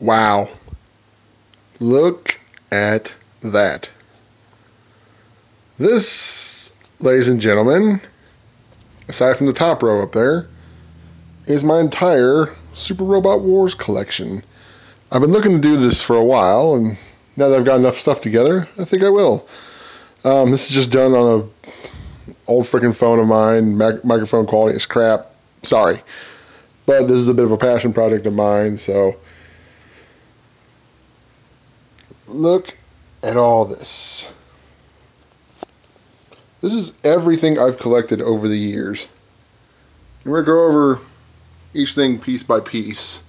Wow. Look at that. This, ladies and gentlemen, aside from the top row up there, is my entire Super Robot Wars collection. I've been looking to do this for a while, and now that I've got enough stuff together, I think I will. This is just done on a old freaking phone of mine. Microphone quality is crap. Sorry. But this is a bit of a passion project of mine, so look at all this. This is everything I've collected over the years. I'm going to go over each thing piece by piece.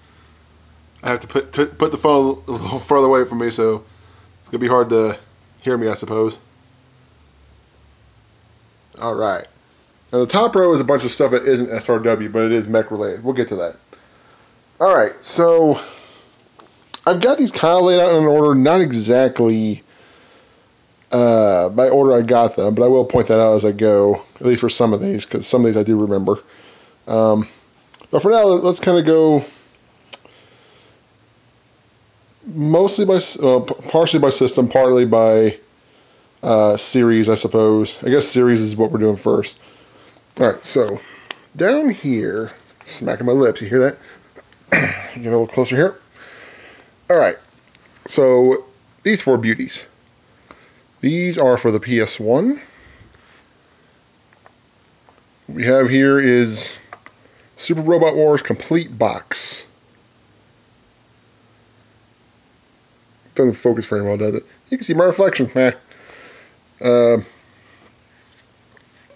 I have to put the phone a little further away from me, so it's going to be hard to hear me, I suppose. Alright. Now the top row is a bunch of stuff that isn't SRW, but it is mech related. We'll get to that. Alright, so I've got these kind of laid out in order, not exactly by order I got them, but I will point that out as I go, at least for some of these, because some of these I do remember. But for now, let's kind of go mostly by, partially by system, partly by series, I suppose. I guess series is what we're doing first. Alright, so down here, smacking my lips, you hear that? Get a little closer here. Alright, so these four beauties. These are for the PS1. What we have here is Super Robot Wars Complete Box. Doesn't focus very well, does it? You can see my reflection.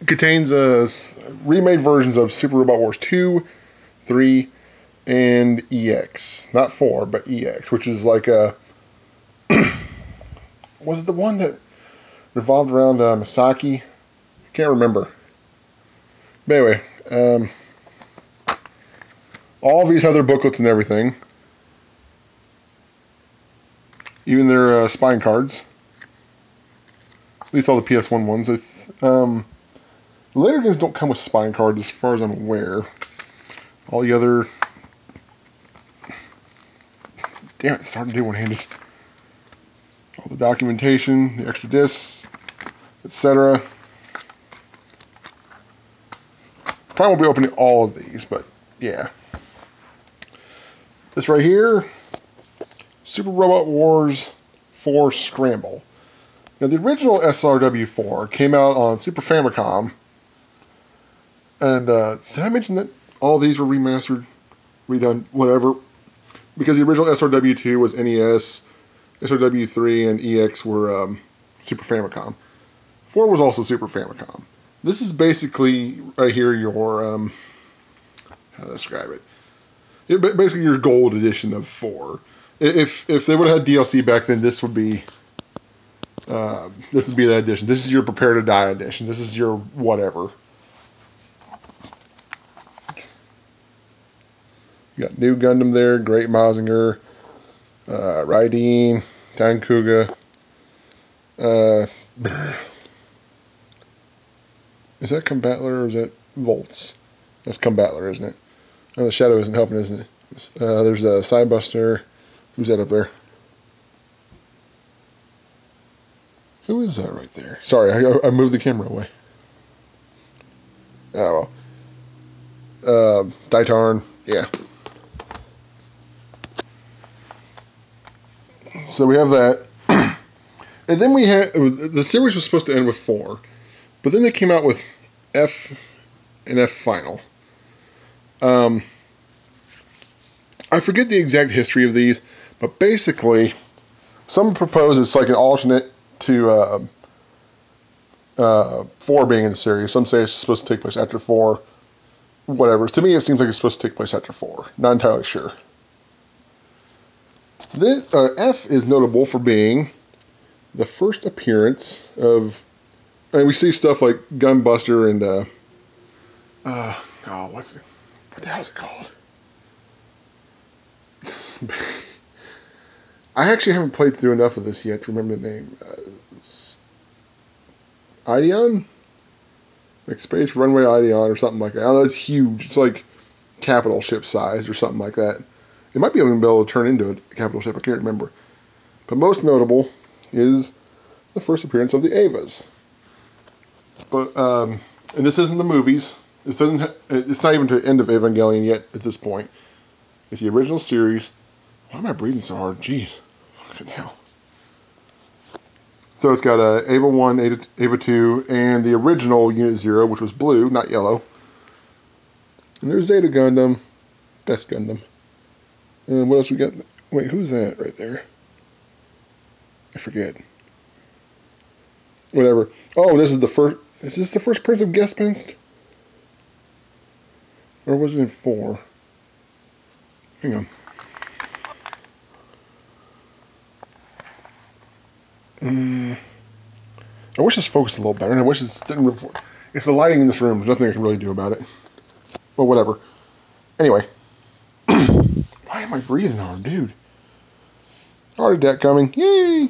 Contains remade versions of Super Robot Wars 2, 3, and EX. Not 4, but EX, which is like a... was it the one that revolved around Misaki? I can't remember. But anyway, all of these have their booklets and everything. Even their spine cards. At least all the PS1 ones. The later games don't come with spine cards as far as I'm aware. All the other... Damn it, it's hard to do one-handed. All the documentation, the extra discs, etc. Probably won't be opening all of these, but yeah. This right here, Super Robot Wars 4 Scramble. Now the original SRW4 came out on Super Famicom, and did I mention that all these were remastered, redone, whatever? Because the original SRW2 was NES, SRW3 and EX were Super Famicom. 4 was also Super Famicom. This is basically right here your how to describe it? Basically your gold edition of 4. If they would have had DLC back then, this would be that edition. This is your Prepare to Die edition. This is your whatever. You got New Gundam there, Great Mazinger, Raideen, Tankuga. Is that Combatler or is that Volts? That's Combatler, isn't it? Oh, the Shadow isn't helping, isn't it? There's a Sidebuster. Who's that up there? Who is that right there? Sorry, I moved the camera away. Oh, well. Ditarn, yeah. So we have that. And then we had... The series was supposed to end with 4. But then they came out with F and F Final. I forget the exact history of these, but basically, some propose it's like an alternate to 4 being in the series. Some say it's supposed to take place after 4. Whatever. To me, it seems like it's supposed to take place after 4. Not entirely sure. This, F is notable for being the first appearance of... I mean, we see stuff like Gunbuster and... what the hell is it called? I actually haven't played through enough of this yet to remember the name. Ideon? Like Space Runway Ideon or something like that. I don't know, it's huge. It's like capital ship sized or something like that. It might be able to turn into a capital ship. I can't remember. But most notable is the first appearance of the Avas. But and this isn't the movies. This doesn't. It's not even to the end of Evangelion yet at this point. It's the original series. Why am I breathing so hard? Jeez, fucking hell. So it's got Ava 1, Ava 2, and the original Unit 0, which was blue, not yellow. And there's Zeta Gundam, Best Gundam. And what else we got? Wait, who's that right there? I forget. Whatever. Oh, this is the first. Is this the first person guest missed? Or was it in 4? Hang on. I wish this focused a little better. I wish it didn't. It's the lighting in this room. There's nothing I can really do about it. Well, whatever. Anyway. Why am I breathing hard, dude? Heart attack coming. Yay!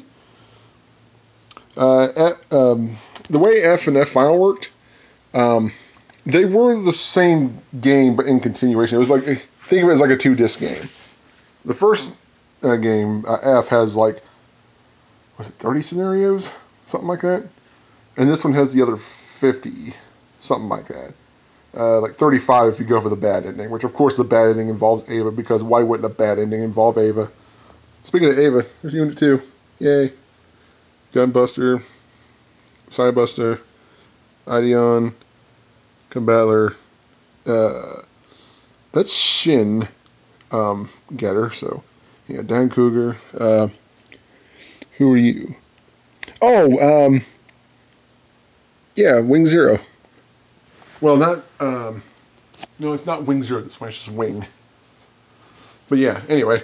The way F and F Final worked, they were the same game, but in continuation. It was like, think of it as like a 2-disc game. The first game, F, has like, was it 30 scenarios? Something like that. And this one has the other 50, something like that. Like 35 if you go for the bad ending, which of course the bad ending involves Ava, because why wouldn't a bad ending involve Ava? Speaking of Ava, there's Unit 2. Yay. Gunbuster, Cybuster, Ideon, Combattler. That's Shin Getter, so yeah, Dan Cougar. Who are you? Oh, yeah, Wing Zero. Well, not, no, it's not Wing Zero, that's why it's just Wing. But yeah, anyway,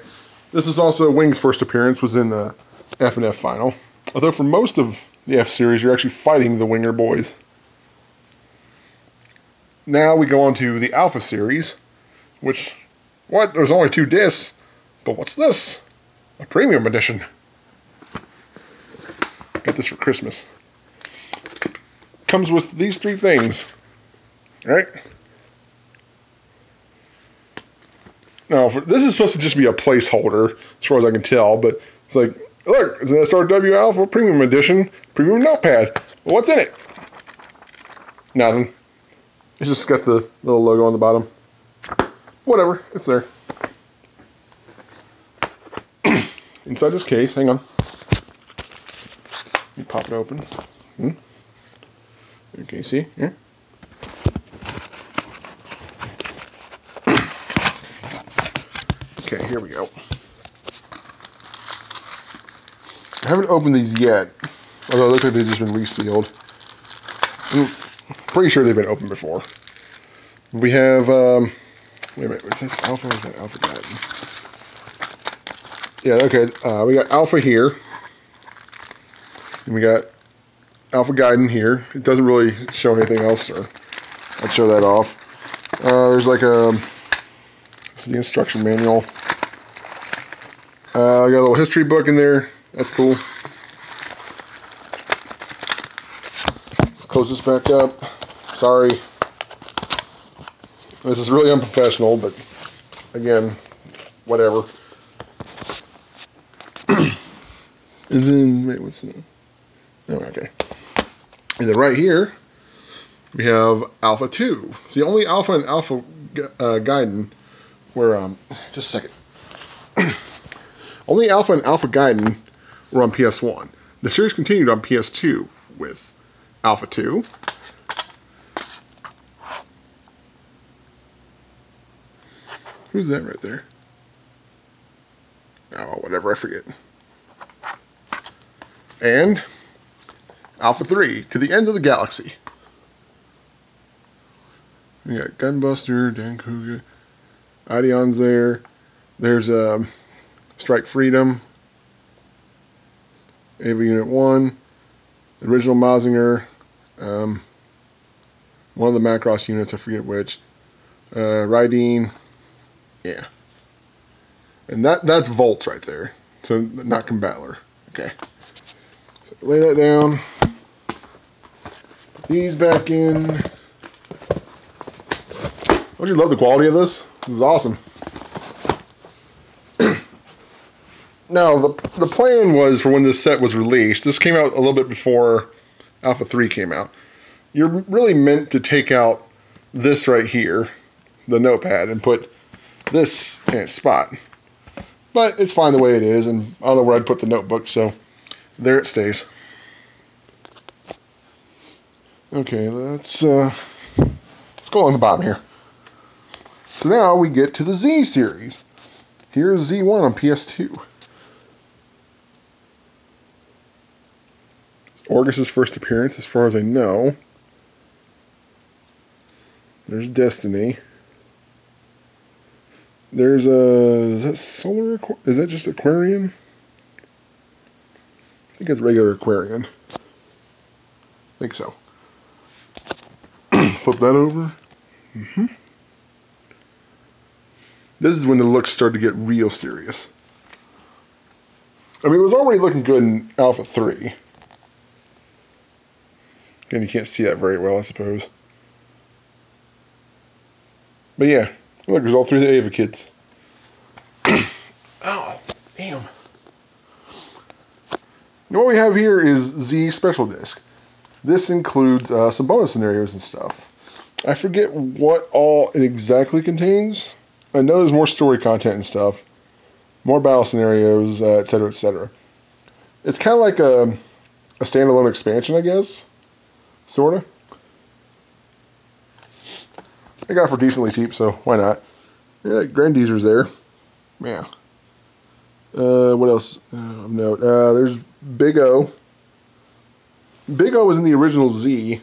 this is also Wing's first appearance, was in the F and F Final. Although for most of the F series, you're actually fighting the Winger boys. Now we go on to the Alpha series, which, what? There's only 2 discs, but what's this? A premium edition. Got this for Christmas. Comes with these 3 things, right? Now, this is supposed to just be a placeholder, as far as I can tell, but it's like, look, it's an SRW Alpha Premium Edition, Premium Notepad. Well, what's in it? Nothing. It's just got the little logo on the bottom. Whatever, it's there. Inside this case, hang on. Let me pop it open. Okay, see? Yeah. Okay, here we go. I haven't opened these yet, although it looks like they've just been resealed. I'm pretty sure they've been opened before. We have, wait a minute, is this Alpha or is that Alpha Gaiden? Yeah, okay, we got Alpha here, and we got Alpha Gaiden here. It doesn't really show anything else, so I'd show that off. There's like this is the instruction manual. I got a little history book in there. That's cool. Let's close this back up. Sorry. This is really unprofessional, but again, whatever. And then, wait, what's the... Oh, okay. And then right here, we have Alpha 2. It's the only Alpha and Alpha Gaiden where, just a second. Only Alpha and Alpha Gaiden were on PS1. The series continued on PS2 with Alpha 2. Who's that right there? Oh, whatever, I forget. And Alpha 3, To the Ends of the Galaxy. We got Gunbuster, Dan Cougar, Ideon's there. There's Strike Freedom, Ava Unit 1, original Mazinger, one of the Macross units, I forget which, Rydeen, yeah. And that's Volts right there, so not Combattler. Okay. So lay that down. Put these back in. Don't you love the quality of this? This is awesome. Now, the plan was for when this set was released, this came out a little bit before Alpha 3 came out. You're really meant to take out this right here, the notepad, and put this in its spot. But it's fine the way it is, and I don't know where I'd put the notebook, so there it stays. Okay, let's go on the bottom here. So now we get to the Z series. Here's Z1 on PS2. Orgus's first appearance, as far as I know. There's Destiny. There's is that Solar? Is that just Aquarian? I think it's regular Aquarian. I think so. Flip that over. This is when the looks start to get real serious. I mean, it was already looking good in Alpha 3. And you can't see that very well, I suppose. But yeah, look, there's all three of the Ava kids. Oh, damn. Now what we have here is Z Special Disc. This includes some bonus scenarios and stuff. I forget what all it exactly contains. I know there's more story content and stuff. More battle scenarios, etc., etc. It's kind of like a standalone expansion, I guess. Sorta. I got it for decently cheap, so why not? Yeah, Grandieser's there. Yeah. What else of note? There's Big O. Big O was in the original Z.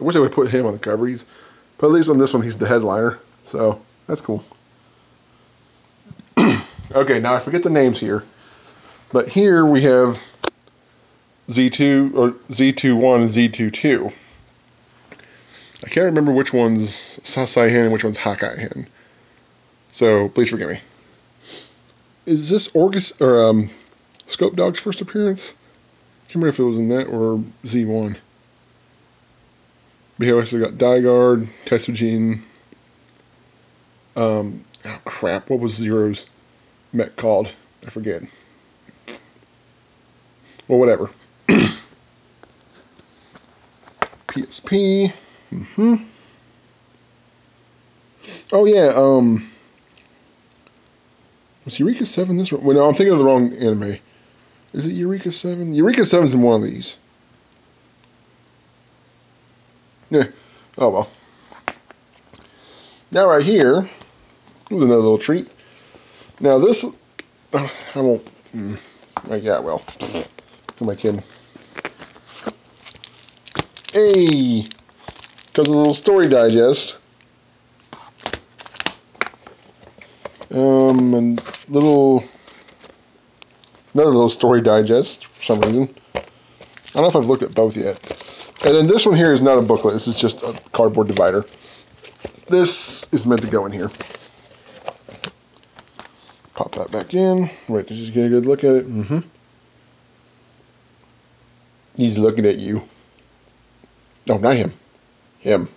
I wish I would put him on the cover. But at least on this one, he's the headliner. So, that's cool. Okay, now I forget the names here. But here we have Z2, or Z21 and Z22. I can't remember which one's Sasai Hen and which one's Hakai Hen. So, please forgive me. Is this Orgus, or Scope Dog's first appearance? I can't remember if it was in that or Z1. But here we also got Digard, Tetsujin. Oh crap, what was Zero's mech called? I forget. Well, whatever. PSP. Oh yeah, was Eureka 7 this one? Well, no, I'm thinking of the wrong anime. Is it Eureka 7? Eureka 7's in one of these. Yeah. Oh well. Now right here, here's another little treat. Now this, I won't. Yeah, well, who am I kidding? Hey, because of a little story digest. And another little story digest for some reason. I don't know if I've looked at both yet. And then this one here is not a booklet. This is just a cardboard divider. This is meant to go in here. Pop that back in. Wait, just get a good look at it. He's looking at you. No, not him. Him.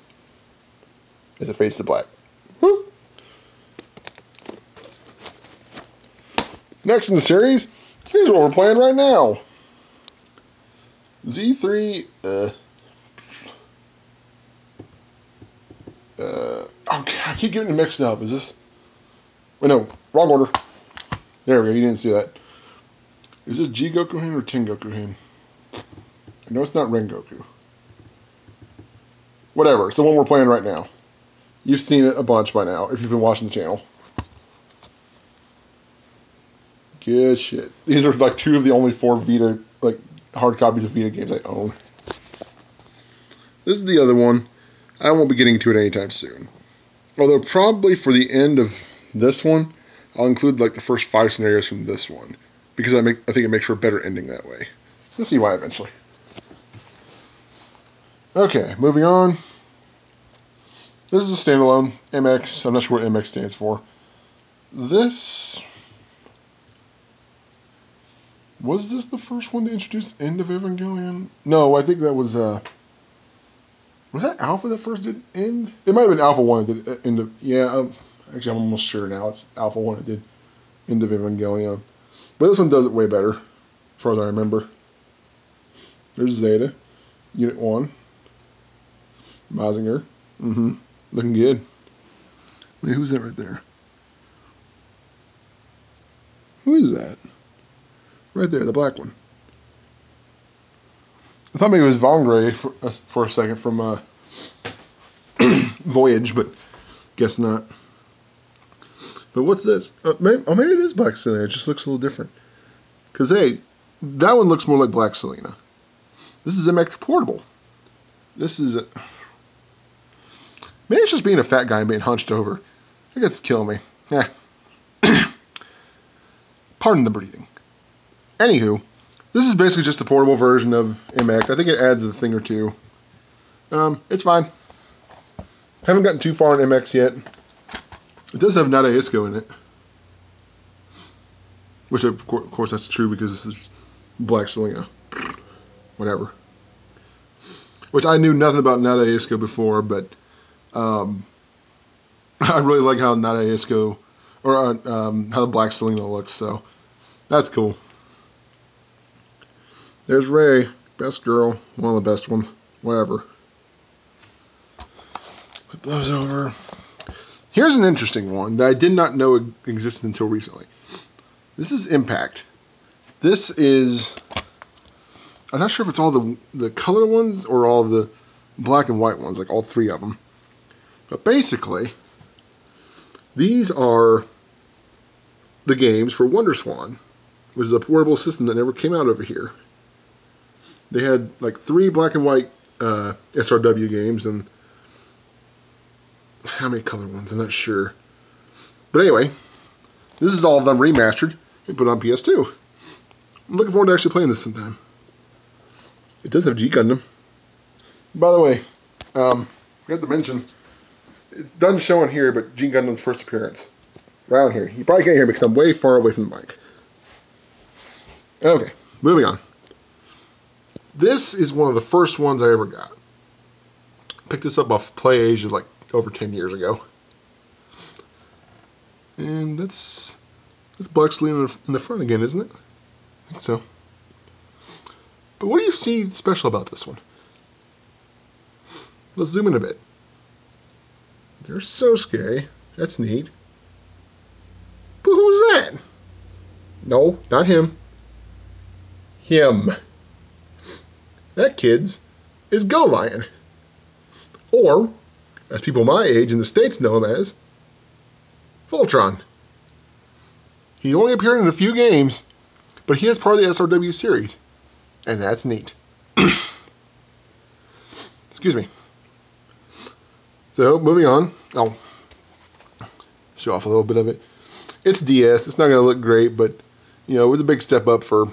As it fades to black. Woo. Next in the series, here's what we're playing right now. Z3, I keep getting it mixed up. Is this? Wait, no, wrong order. There we go. You didn't see that. Is this G Goku Hen or Tengoku Hen? I know it's not Rengoku. Whatever. It's the one we're playing right now. You've seen it a bunch by now if you've been watching the channel. Good shit. These are like 2 of the only 4 Vita, like hard copies of Vita games I own. This is the other one. I won't be getting to it anytime soon. Although probably for the end of this one, I'll include like the first 5 scenarios from this one. Because I think it makes for a better ending that way. You'll see why eventually. Okay, moving on. This is a standalone, MX. I'm not sure what MX stands for. This... Was this the first one to introduce End of Evangelion? No, I think that was that Alpha that first did End? It might have been Alpha 1 that did End of... Yeah, actually I'm almost sure now. It's Alpha 1 that did End of Evangelion. But this one does it way better, as far as I remember. There's Zeta, Unit 1, Mazinger. Looking good. Wait, who's that right there? Who is that? Right there, the black one. I thought maybe it was Vongray for a second from Voyage, but guess not. But what's this? Maybe it is Black Selena. It just looks a little different. Because, hey, that one looks more like Black Selena. This is MX Portable. This is... Maybe it's just being a fat guy and being hunched over. I guess it's killing me. Yeah. Pardon the breathing. Anywho, this is basically just a portable version of MX. I think it adds a thing or two. It's fine. Haven't gotten too far in MX yet. It does have Nada Isco in it. Which, of course, that's true because this is Black Selena. Whatever. Which I knew nothing about Nada Isco before, but I really like how Nada Isco, or how the Black Selena looks, so that's cool. There's Ray, best girl, one of the best ones, whatever. Flip those over. Here's an interesting one that I did not know existed until recently. This is Impact. This is, I'm not sure if it's all the color ones or all the black and white ones, like all three of them. But basically, these are the games for WonderSwan, which is a portable system that never came out over here. They had like 3 black and white SRW games and how many color ones? I'm not sure. But anyway, this is all of them remastered and put on PS2. I'm looking forward to actually playing this sometime. It does have G Gundam. By the way, forgot to mention, it's done showing here, but G Gundam's first appearance. Around here. You probably can't hear me because I'm way far away from the mic. Okay, moving on. This is one of the first ones I ever got. Picked this up off PlayAsia like over 10 years ago. And that's Black Selena in the front again, isn't it? I think so. But what do you see special about this one? Let's zoom in a bit. There's Sosuke. That's neat. But who's that? No, not him. Him. That kid's is Go Lion. Or, as people my age in the States know him as, Voltron. He only appeared in a few games, but he is part of the SRW series. And that's neat. Excuse me. So, moving on. I'll show off a little bit of it. It's DS. It's not going to look great, but, you know, it was a big step up for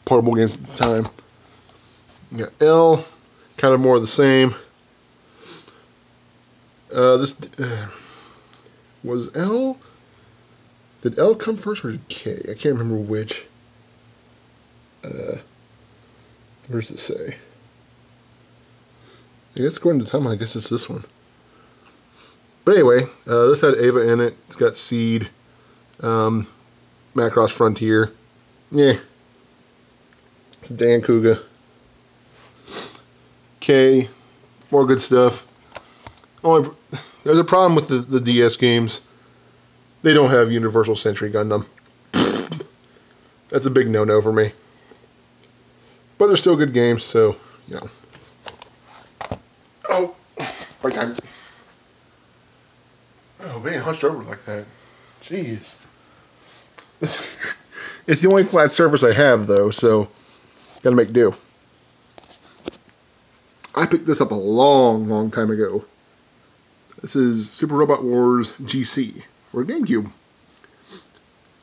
portable games at the time. You got L, kind of more of the same. This was L. Did L come first or did K? I can't remember which. Where does it say? I guess according to time, I guess it's this one. But anyway, this had Ava in it. It's got Seed, Macross Frontier. Yeah. It's Dan Kuga. K. More good stuff. There's a problem with the DS games. They don't have Universal Century Gundam. That's a big no-no for me. But they're still good games, so, you know. Oh, right time. Oh, being hunched over like that. Jeez. It's the only flat surface I have, though, so gotta make do. I picked this up a long, long time ago. This is Super Robot Wars GC for GameCube.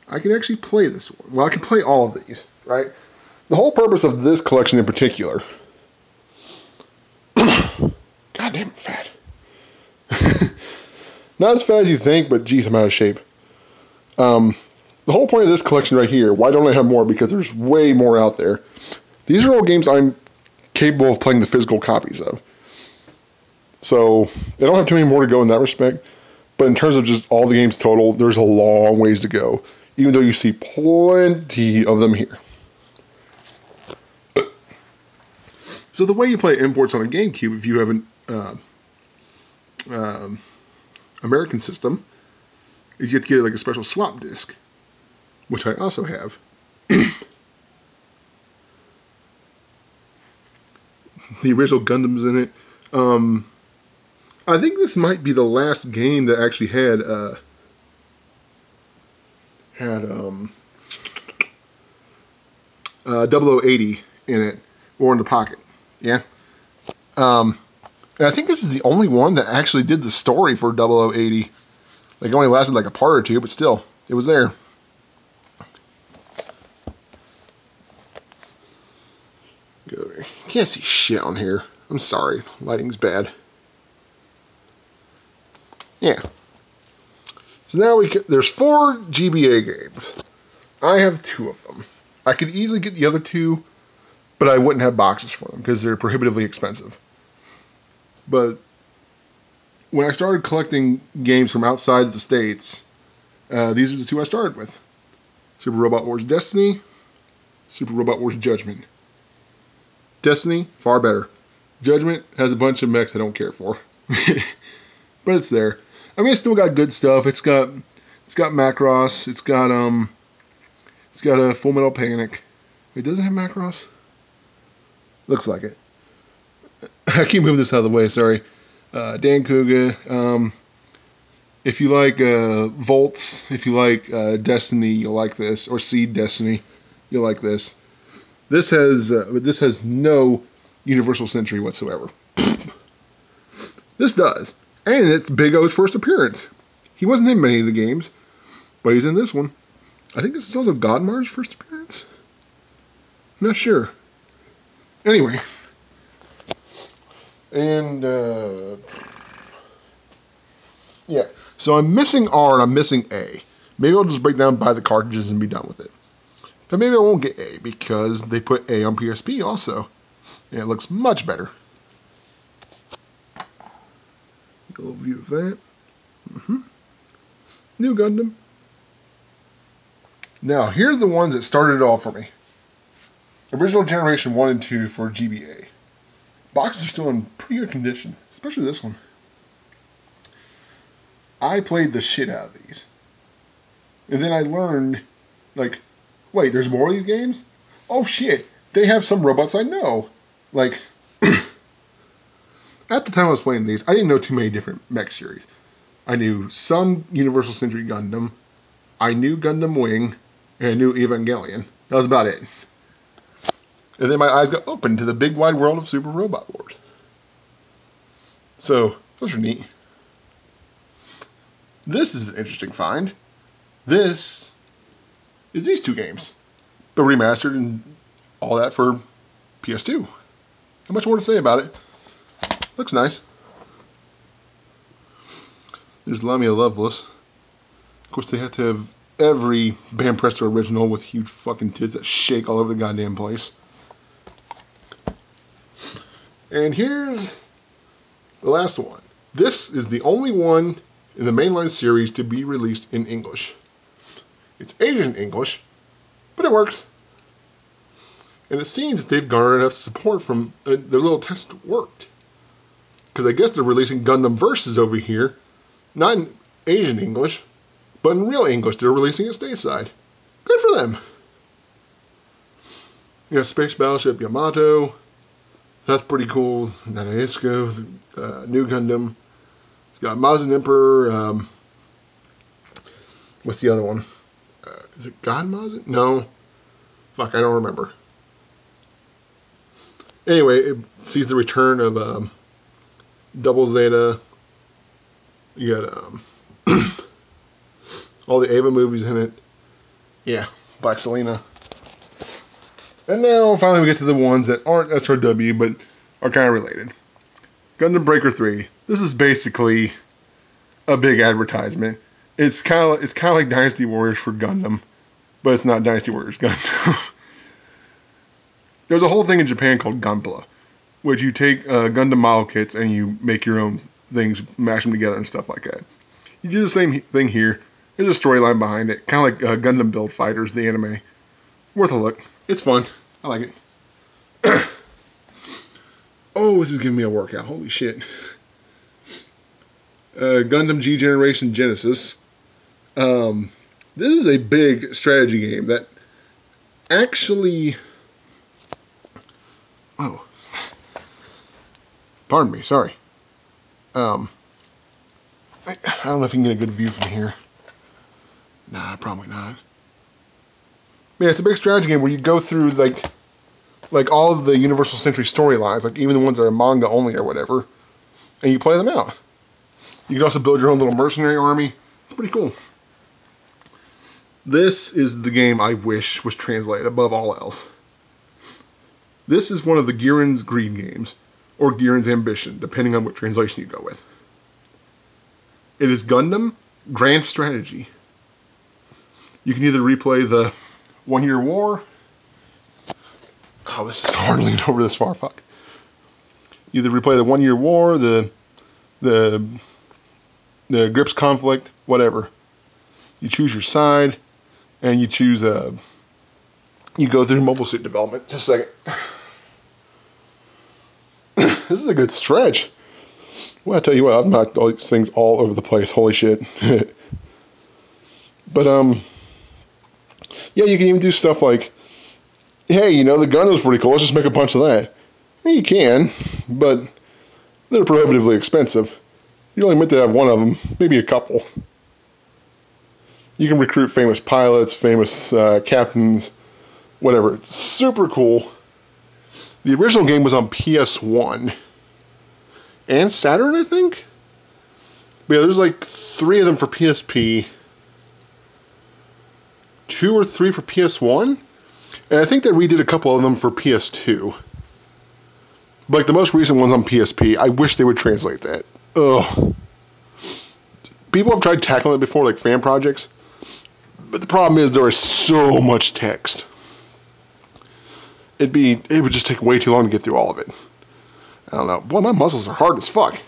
I can actually play this one. Well, I can play all of these, right? The whole purpose of this collection in particular... God damn it, fat. Not as fat as you think, but geez, I'm out of shape. The whole point of this collection right here, why don't I have more? Because there's way more out there. These are all games I'm capable of playing the physical copies of. So, they don't have too many more to go in that respect. But in terms of just all the games total, there's a long ways to go. even though you see plenty of them here. So the way you play imports on a GameCube, if you have an American system, is you have to get like a special swap disc, which I also have. The original Gundam's in it. I think this might be the last game that actually had 0080 in it, or in the pocket. Yeah. And I think this is the only one that actually did the story for 0080. Like, it only lasted like a part or two, but still, it was there. Can't see shit on here. I'm sorry, lighting's bad. Yeah. So now there's 4 GBA games. I have 2 of them. I could easily get the other 2, but I wouldn't have boxes for them because they're prohibitively expensive. But when I started collecting games from outside of the States, these are the 2 I started with. Super Robot Wars Destiny, Super Robot Wars Judgment. Destiny, far better. Judgment has a bunch of mechs I don't care for. But it's there. I mean, it's still got good stuff. It's got Macross. It's got a Full Metal Panic. Wait, does it have Macross? Looks like it. I keep moving this out of the way. Sorry. Dan Kuga. If you like Volts, if you like Destiny, you'll like this. Or Seed Destiny, you'll like this. This has no Universal Century whatsoever. This does. And it's Big O's first appearance. He wasn't in many of the games, but he's in this one. I think this is also Godmar's first appearance. I'm not sure. Anyway. And, yeah. So I'm missing R and I'm missing A. Maybe I'll just break down, buy the cartridges, and be done with it. But maybe I won't get A because they put A on PSP also. And it looks much better. A little view of that. New Gundam. Now, here's the ones that started it all for me. Original Generation 1 and 2 for GBA. Boxes are still in pretty good condition, especially this one. I played the shit out of these. And then I learned, like, wait, there's more of these games? Oh shit, they have some robots I know. Like, at the time I was playing these, I didn't know too many different mech series. I knew some Universal Century Gundam, I knew Gundam Wing, and I knew Evangelion. That was about it. And then my eyes got opened to the big wide world of Super Robot Wars. So, those are neat. This is an interesting find. This is these 2 games, but remastered and all that for PS2. How much more to say about it? Looks nice. There's Lamia Loveless. Of course, they have to have every Bam Presto original with huge fucking tits that shake all over the goddamn place. And here's the last one. This is the only one in the mainline series to be released in English. It's Asian English, but it works. And it seems that they've garnered enough support from their little test worked. Because I guess they're releasing Gundam Versus over here, not in Asian English, but in real English. They're releasing it stateside. Good for them. You got Space Battleship Yamato. That's pretty cool. Nanaisko, New Gundam. It's got Mazin Emperor. What's the other one? Is it God Mazin? No. Fuck, I don't remember. Anyway, it sees the return of Double Zeta. You got all the Ava movies in it. Yeah, Black Selena. And now, finally, we get to the ones that aren't SRW, but are kind of related. Gundam Breaker 3. This is basically a big advertisement. It's kind of like Dynasty Warriors for Gundam, but it's not Dynasty Warriors Gundam. There's a whole thing in Japan called Gunpla, which you take Gundam model kits and you make your own things, mash them together and stuff like that. You do the same thing here, There's a storyline behind it, kind of like Gundam Build Fighters, the anime. Worth a look. It's fun. I like it. Oh, this is giving me a workout. Holy shit. Gundam G Generation Genesis. This is a big strategy game that actually... Oh. Pardon me, sorry. I don't know if you can get a good view from here. Nah, probably not. Yeah, it's a big strategy game where you go through like all of the Universal Century storylines, like even the ones that are manga only or whatever, and you play them out. You can also build your own little mercenary army. It's pretty cool. This is the game I wish was translated above all else. This is one of the Girin's Greed games, or Girin's Ambition, depending on what translation you go with. It is Gundam Grand Strategy. You can either replay the 1 Year War. Oh, this is hard to lean over this far. Fuck. Either replay the 1 Year War, the Grips conflict, whatever. You choose your side, and you choose you go through mobile suit development. Just a second. This is a good stretch. Well, I tell you what, I've knocked all these things all over the place. Holy shit. But yeah, you can even do stuff like, hey, you know, the gun was pretty cool. Let's just make a bunch of that. Yeah, you can, but they're prohibitively expensive. You're only meant to have one of them, maybe a couple. You can recruit famous pilots, famous captains, whatever. It's super cool. The original game was on PS1 and Saturn, I think. But yeah, there's like 3 of them for PSP, 2 or 3 for PS1, and I think they redid a couple of them for PS2. But like the most recent one's on PSP. I wish they would translate that. Ugh. People have tried tackling it before, like fan projects, but the problem is there is so much text. It would just take way too long to get through all of it. I don't know. Boy, my muscles are hard as fuck.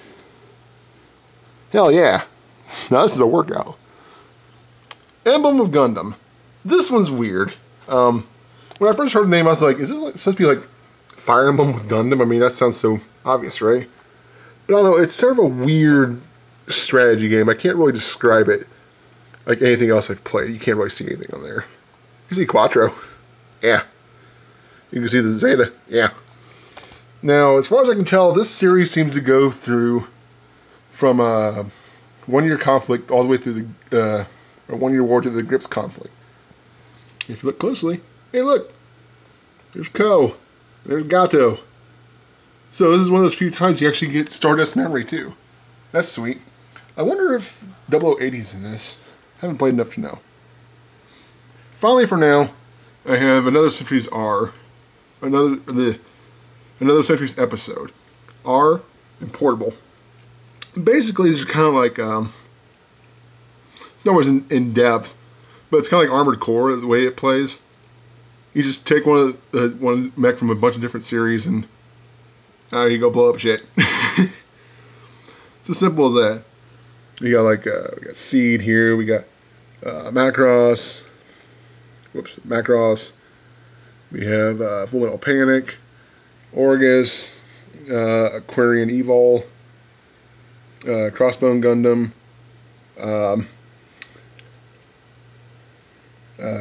Hell yeah. Now this is a workout. Emblem of Gundam. This one's weird. When I first heard the name, I was like, is this supposed to be like Fire Emblem with Gundam? I mean, that sounds so obvious, right? But I don't know. It's sort of a weird strategy game. I can't really describe it like anything else I've played. You can't really see anything on there. You can see Quattro. Yeah. You can see the Zeta. Yeah. Now, as far as I can tell, this series seems to go through from 1 Year conflict all the way through the 1 Year War to the Grips conflict. If you look closely, hey, look, there's Ko, there's Gato. So this is one of those few times you actually get Stardust Memory too. That's sweet. I wonder if 0080's in this. Haven't played enough to know. Finally, for now, I have another Centuries R. Another Centuries episode. R and Portable. Basically, it's kind of like, it's not always in depth, but it's kind of like Armored Core, the way it plays. You just take one mech from a bunch of different series and you go blow up shit. It's as simple as that. We got Seed here, we got Macross. We have Full Metal Panic, Orgus, Aquarian Evil, Crossbone Gundam,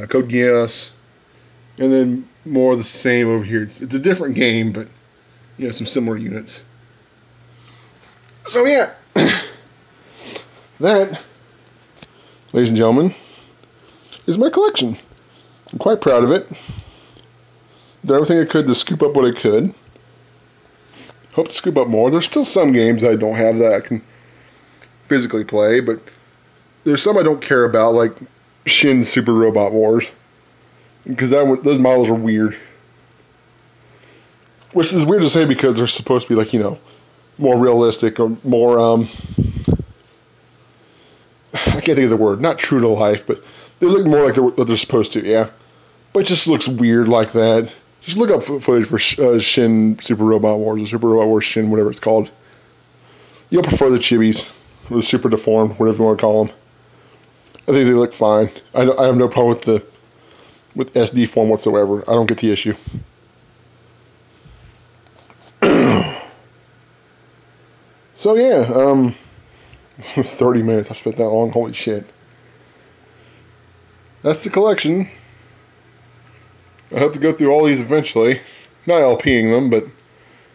Code Geass, and then more of the same over here. It's a different game, but you know, some similar units. So yeah, that, ladies and gentlemen, is my collection. I'm quite proud of it. Did everything I could to scoop up what I could. Hope to scoop up more. There's still some games I don't have that I can physically play, but there's some I don't care about, like Shin Super Robot Wars, because those models are weird. Which is weird to say because they're supposed to be like, you know, more realistic or more, I can't think of the word, not true to life, but they look more like what they're supposed to, yeah. But it just looks weird like that. Just look up footage for Shin Super Robot Wars, or Super Robot Wars Shin, whatever it's called. You'll prefer the chibis, or the super deformed, whatever you want to call them. I think they look fine. I have no problem with SD form whatsoever. I don't get the issue. So yeah, 30 minutes. I spent that long. Holy shit. That's the collection. I hope to go through all these eventually. Not LPing them, but,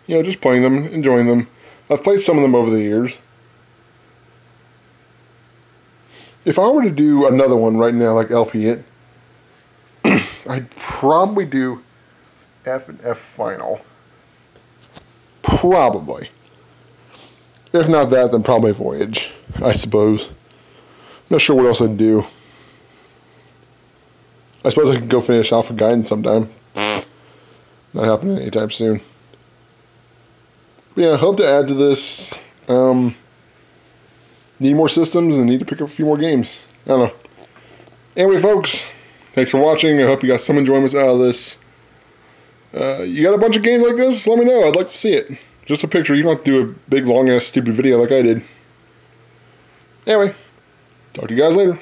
you know, just playing them, enjoying them. I've played some of them over the years. If I were to do another one right now, like LP it, I'd probably do F and F Final. Probably. If not that, then probably Voyage, I suppose. Not sure what else I'd do. I suppose I could go finish Alpha Guidance sometime. Not happening anytime soon. But yeah, hope to add to this. Need more systems and need to pick up a few more games. I don't know. Anyway, folks, thanks for watching. I hope you got some enjoyment out of this. You got a bunch of games like this? Let me know. I'd like to see it. Just a picture. You don't have to do a big, long-ass, stupid video like I did. Anyway, talk to you guys later.